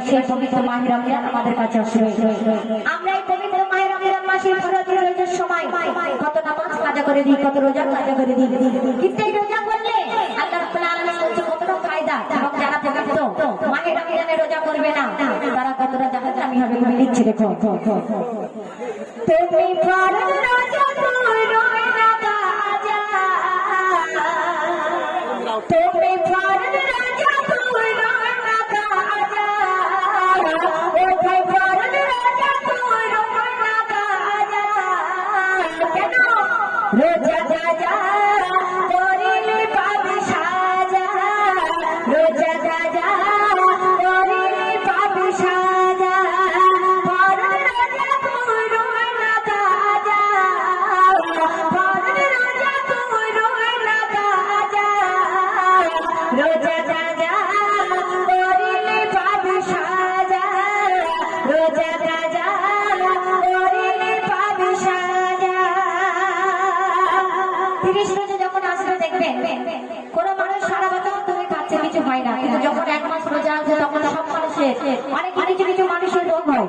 সেই পবিত্র মাহে রমজান আমাদের কাছে আসবে। আমরা এই পবিত্র মাহে রমজান মাসের ফরজ রোজার সময় কত নামাজ কাজা করে দিই, কত রোজা কাজা করে দিই, কিন্তু এই রোজা করলে আল্লাহ রাব্বুল আলামিন বলছে কতটা ফায়দা। এবং যারা পবিত্র মাহে রমজানে রোজা করবে না তারা কতটা জাহান্নামী হবে তুমি লিখছি দেখো। তুমি ফরজ রোজা করো না কাজা, তুমি ফরজ রোজা করো না কাজা, ও ভাই ফরজ রোজা করো না কাজা, কেন রোজা কাজা করিলে পাবে সাজা, রোজা কাজা করিলে পাবে সাজা, ফরজ রোজা করো না কাজা, ফরজ রোজা করো না কাজা, রোজা কাজা করিলে পাবে সাজা, রোজা কাজা করিলে পাবে সাজা। 30 রোজা যখন আসবে দেখবেন কোন মানুষ সারা বছর ধরে খাচ্ছে কিছু হয় না, কিন্তু যখন 1 মাস রোজা আছে তখন সব মানুষের অনেক কিছু মানুষের রোগ হয়।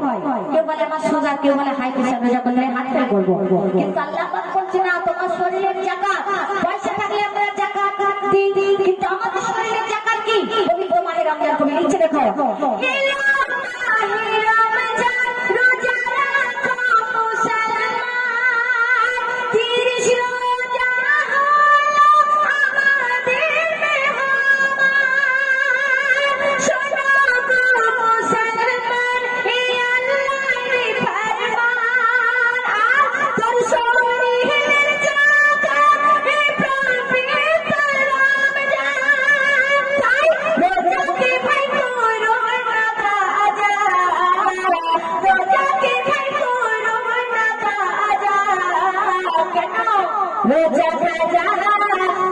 কেউ বলে আমার সুগার, কেউ বলে হাই প্রেসার, রোজা করলে হাত ফেল করবো, কিন্তু আল্লাহ পাক বলছে না তোমার শরীরের জাকাত, পয়সা থাকলে আমরা জাকাত দিই, কিন্তু আমাদের শরীরের জাকাত কি পবিত্র মাহে রমজান কবি লিখছে দেখো। রোজা কাজা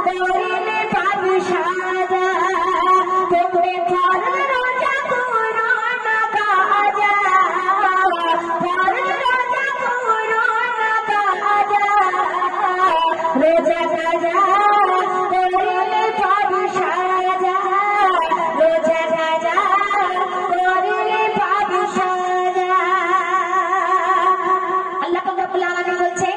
করিলে পাবে সাজা, তুমি ফরজ রোজা করো না কাজা, ফরজ রোজা করো না কাজা, রোজা কাজা করিলে পাবে সাজা, রোজা কাজা করিলে পাবে সাজা। আল্লাহ পাক রব্বুল আলামিন বলছে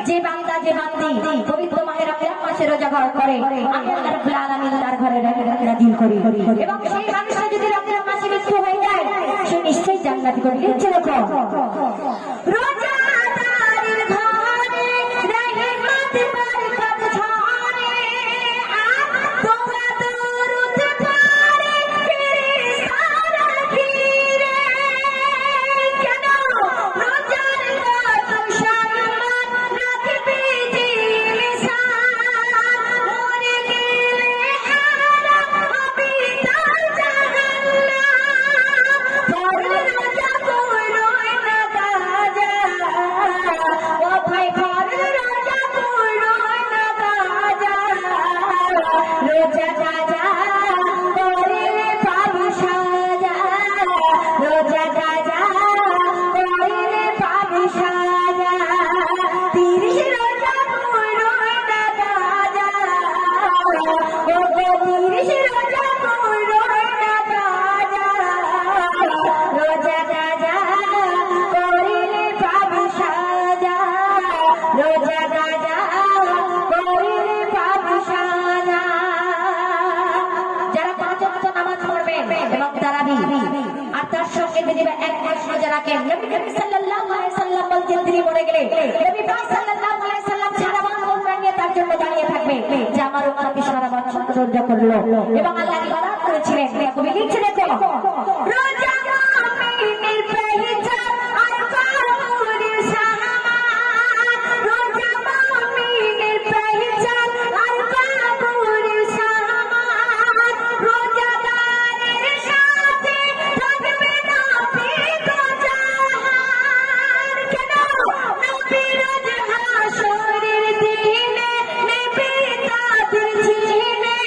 যে বান্দা যে বান্দি পবিত্র মাহে রমজান মাসে রোজা করে আমি আল্লাহ রাব্বুল আলামিন তার ঘরে নাজিল করি, এবং সেই মানুষটা যদি রমজান মাসে মৃত্যু হয়ে যায় সে নিশ্চয়ই জান্নাতি করে লিখছে দেখো। রোজাদারের ঘরে রহমত বরকত ঝরে, তোমরা দরুদ পড়ে ফেরেশতারা ফিরে, কেন রোজার কত সম্মান রাখবে যে লিসান, মরে গেলে হারাম হবে তার জাহান্নাম, ফরজ রোজা করো না কাজা, ও ভাই ফরজ রোজা করো না কাজা, রোজা কাজা করিলে পাবে সাজা, রোজা কাজা করিলে পাবে সাজা, 30 রোজা করো না কাজা, ও গো 30 রোজা করো না কাজা, রোজা কাজা করিলে পাবে সাজা, রোজা কাজা করিলে পাবে সাজা। যারা 5 ওয়াক্ত নামাজ পড়বেন এবং তারাবি আর তার সঙ্গে যদি এক মাস রোজা রাখেন, নবী সাল্লাল্লাহু আলাইহি সাল্লাম বলছেন তিনি মরে গেলে নবী পাক সাল্লাল্লাহু আলাইহি সাল্লাম সারা বছর নিয়ে তার জন্য দাঁড়িয়ে থাকবে যে আমার উম্মতকে সারা বছর রোজা করলো, এবং আল্লাহ ইবাদত করেছিলেন। কবি লিখছে দেখো, রোজা মুমিনের পহচান আর কাফিরের সামান, রোজা মুমিনের পহচান আর কাফিরের সামান, রোজাদারের সাথে থাকবে না ফিকো জাহান, কেন নবী রোজ হাসরের দিনে নেবে তাদের চিনে,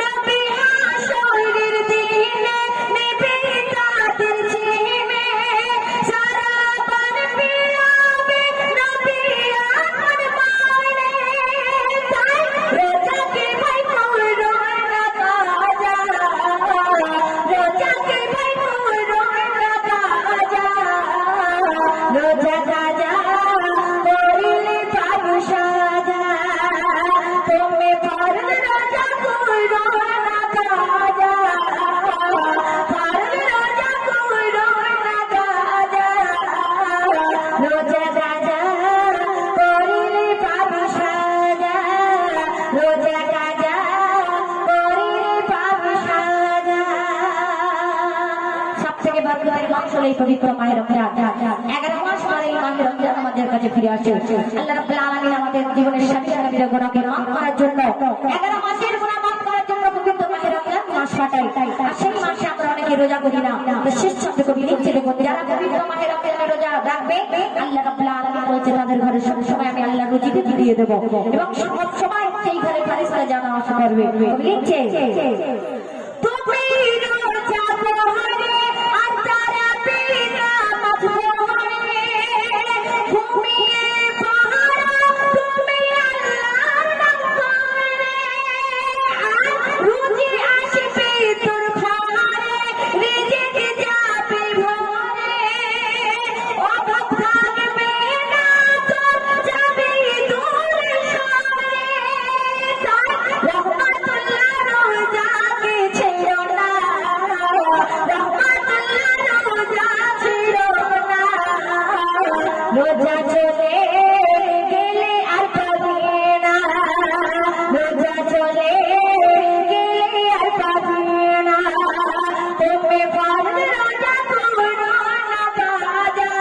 নবী হাসরের দিনে নেবে ফরজ রোজা কইরো না কাজা, ফরজ রোজা কইরো না কাজা, রোজা কাজা করিলে পাবি সাজা, রোজা কাজা করিলে পাবি সাজা। সবথেকে বরকতের মাস হলো এই পবিত্র মাহে রমজান। 11 মাস পরে এই মাহে রমজান আমাদের কাছে ফিরে আসে। আল্লাহ রাব্বুল আলামিন আমাদের জীবনের সাথী সাথীর গুনাহকে মাফ করার জন্য 11 মাসের গুনাহ মাফ করার জন্য পবিত্র মাহে রমজান মাস পাঠাই। আর সেই মাসে আমরা অনেকে রোজা করি না। তো শেষ শব্দ কবি লিখছে, দেখুন যারা পবিত্র মাহে রমজানে রোজা রাখবে আল্লাহ রাব্বুল আলামিন বলছে তাদের ঘরে সব সময় আমি আল্লাহ রুজিতে ফিরিয়ে দেব এবং সব সময় সেই ঘরে ফেরেশতা জানা আসা করবে। কবি লিখছে, তুমি রোজা পড়ে আর তারা বিনা মজবুরে ঘুমিয়ে পাহারা তুমি আল্লাহর নাম করে, রুজি আসবে তোর ঘরে রিজিক যাবে ভরে, অভাব থাকবে না তোর যাবে দূর সরে, তাই রহমাতুল্লাহ রোজাকে ছেড়ো না, রহমাতুল্লাহ রোজা ছেড়ো না, রোজা চলে গেলে আর পাবে না, রোজা চলে গেলে আর পাবে না, তুমি ফরজ রোজা করো না কাজা,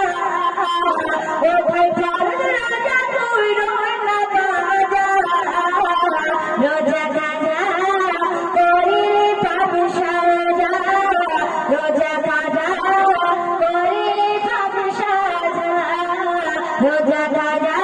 ও ভাই ফরজ রোজা করো না কাজা, রোজা কাজা করিলে পাবি সাজা, রোজা কাজা করিলে পাবি সাজা, রোজা কাজা